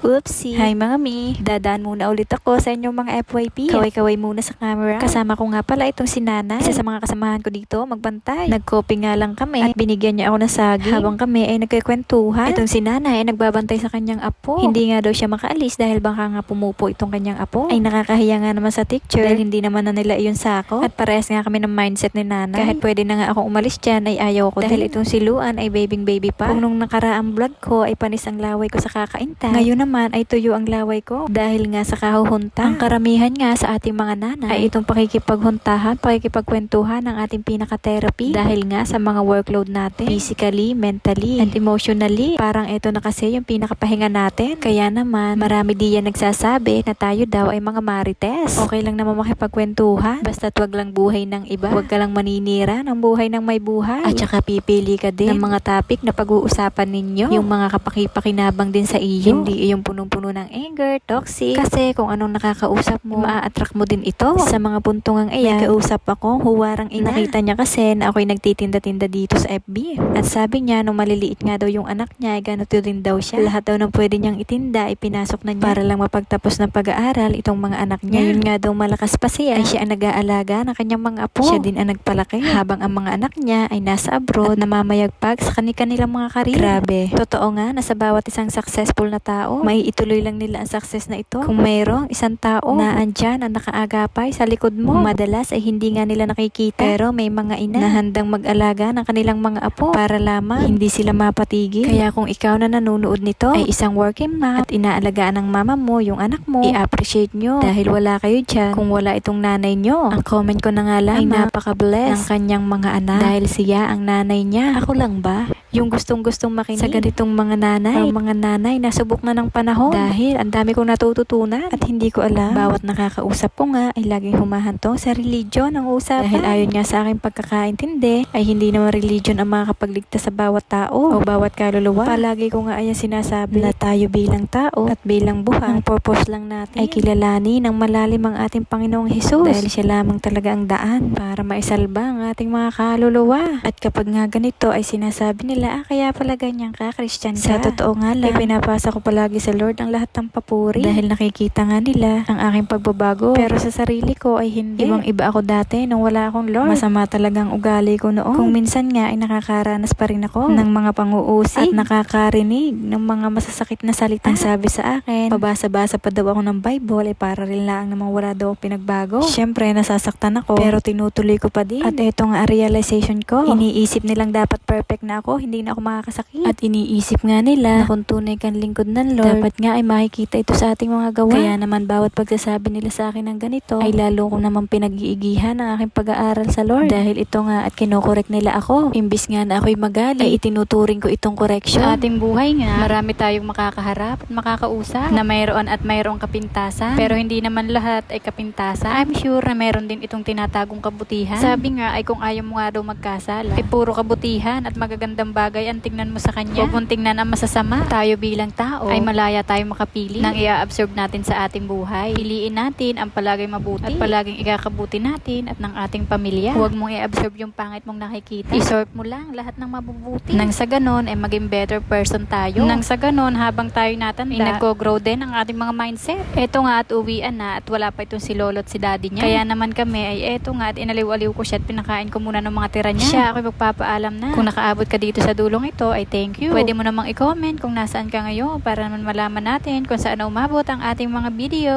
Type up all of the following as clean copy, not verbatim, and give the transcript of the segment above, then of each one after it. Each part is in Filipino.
Oopsie! Hi mga mi! Dadaan muna ulit ako sa inyong mga FYP. Kaway-kaway muna sa camera. Kasama ko nga pala itong si Nana. Isa sa mga kasamahan ko dito, magbantay. Nag-copy nga lang kami at binigyan niya ako ng saging habang kami ay nagkikwentuhan. Itong si Nana ay nagbabantay sa kanyang apo. Hindi nga daw siya makaalis dahil baka nga pumupo itong kanyang apo. Ay nakakahiya nga naman sa picture dahil hindi naman na nila iyon sako. At parehas nga kami ng mindset ni Nana. Kahit pwede na nga akong umalis dyan ay ayaw ko dahil itong si Luan ay baby pa. Kung nung nakaraang vlog ko ay panis ang laway ko sa kakainta, ngayon naman ay tuyo ang laway ko dahil nga sa kahuhunta. Ang karamihan nga sa ating mga nanay ay itong pakikipaghuntahan, pakikipagkwentuhan ng ating pinaka-therapy dahil nga sa mga workload natin, physically, mentally, and emotionally. Parang ito na kasi yung pinakapahinga natin. Kaya naman, marami diyan nagsasabi na tayo daw ay mga marites. Okay lang naman makipagkwentuhan, basta't wag lang buhay ng iba. Wag ka lang maninira ng buhay ng may buhay. At saka pipili ka din ng mga topic na pag-uusapan ninyo. Yung mga kapakipakinabang din sa iyo. Hindi yung punong-puno ng anger, toxic. Kasi kung anong nakakausap mo, maa-attract mo din ito. Sa mga puntungang ayan, kausap ako, huwarang ina. Nakita niya kasi na ako'y nagtitinda-tinda dito sa FB. At sabi niya, nung maliliit nga daw yung anak niya, ay ganito din daw siya. Lahat daw ng pwede niyang itinda, ipinasok na niya para lang mapagtapos ng pag-aaral itong mga anak niya. Ngayon nga daw malakas pa siya, ay siya ang nag-aalaga ng kanyang mga apo. Siya din ang nagpalaki, habang ang mga anak niya ay nasa abroad, namamayagpag sa kanilang mga karir. Grabe. Totoo nga na sa bawat isang successful na tao, may ituloy lang nila ang success na ito. Kung mayroong isang tao na andyan ang nakaagapay sa likod mo, madalas ay hindi nga nila nakikita. Pero may mga ina na handang mag-alaga ng kanilang mga apo para lamang hindi sila mapatigil. Kaya kung ikaw na nanonood nito ay isang working mom at inaalagaan ng mama mo yung anak mo, i-appreciate nyo dahil wala kayo dyan kung wala itong nanay nyo. Ang comment ko na nga lang ay napaka-bless ng kanyang mga anak dahil siya ang nanay niya. Ako lang ba yung gustong-gustong makinig sa ganitong mga nanay o mga nanay na subok na ng panahon? Dahil ang dami kong natututunan at hindi ko alam. Bawat nakakausap ko nga ay laging humahantong sa religion ang usapan. Dahil ayon nga sa aking pagkakaintindi ay hindi naman religion ang makakapagligtas sa bawat tao o bawat kaluluwa. Palagi ko nga ayan sinasabi na tayo bilang tao at bilang buhay, ang purpose lang natin ay kilalanin ng malalim ang ating Panginoong Hesus dahil siya lamang talaga ang daan para maisalba ang ating mga kaluluwa. At kapag nga ganito ay sinasabi nila, kaya pala ganyan ka, Christian ka. Sa totoo nga lang, ay pinapasa ko palagi sa Lord ang lahat ng papuri dahil nakikita nga nila ang aking pagbabago. Pero sa sarili ko ay hindi. Ibang iba ako dati nung wala akong Lord. Masama talagang ugali ko noon. Kung minsan nga ay nakakaranas pa rin ako ng mga pang-uusig at nakakarinig ng mga masasakit na salita. Ang sabi sa akin, pabasa-basa pa daw ako ng Bible ay para rin lang namang wala daw pinagbago. Siyempre nasasaktan ako pero tinutuloy ko pa din. At ito nga realization ko, iniisip nilang dapat perfect na ako, hindi na ako makakasakit. At iniisip nga nila na kung tunay kang lingkod ng Lord, dapat nga ay makikita ito sa ating mga gawa. Kaya naman bawat pagsasabi nila sa akin ng ganito ay lalo ko naman pinag-iigihan ang aking pag-aaral sa Lord. Dahil ito nga at kinokorek nila ako. Imbis nga na ako'y magalit, ay itinuturing ko itong correction. Sa ating buhay nga, marami tayong makakaharap at makakausap na mayroon at mayroong kapintasan. Pero hindi naman lahat ay kapintasan. I'm sure na mayroon din itong tinatagong kabutihan. Sabi nga ay kung ayaw mo nga daw magkasala, ay puro kabutihan at magagandang bagay ang tingnan mo sa kanya. Huwag mong tingnan ang masasama. Tayo bilang tao ay malaya tayong makapili ng i-absorb natin sa ating buhay. Piliin natin ang palaging mabuti at palaging ikakabuti natin at ng ating pamilya. Huwag mong i-absorb yung pangit mong nakikita. I-sort mo lang lahat ng mabubuti. Nang sa ganon ay maging better person tayo. Nang sa ganon habang tayo natanda ay nagko-grow din ang ating mga mindset. Eto nga at uwian na at wala pa itong si lolo at si daddy niya. Kaya naman kami ay eto nga at inaliw-aliw ko siya at pinakain ko muna ng mga tira niya. Siya ako'y magpapaalam na. Kung nakaabot ka dito sa dulong ito ay thank you. Pwede mo namang i-comment kung nasaan ka ngayon para naman malaman natin kung saan na umabot ang ating mga video.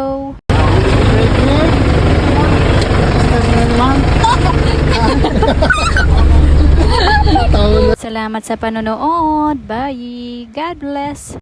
Salamat sa panonood. Bye. God bless.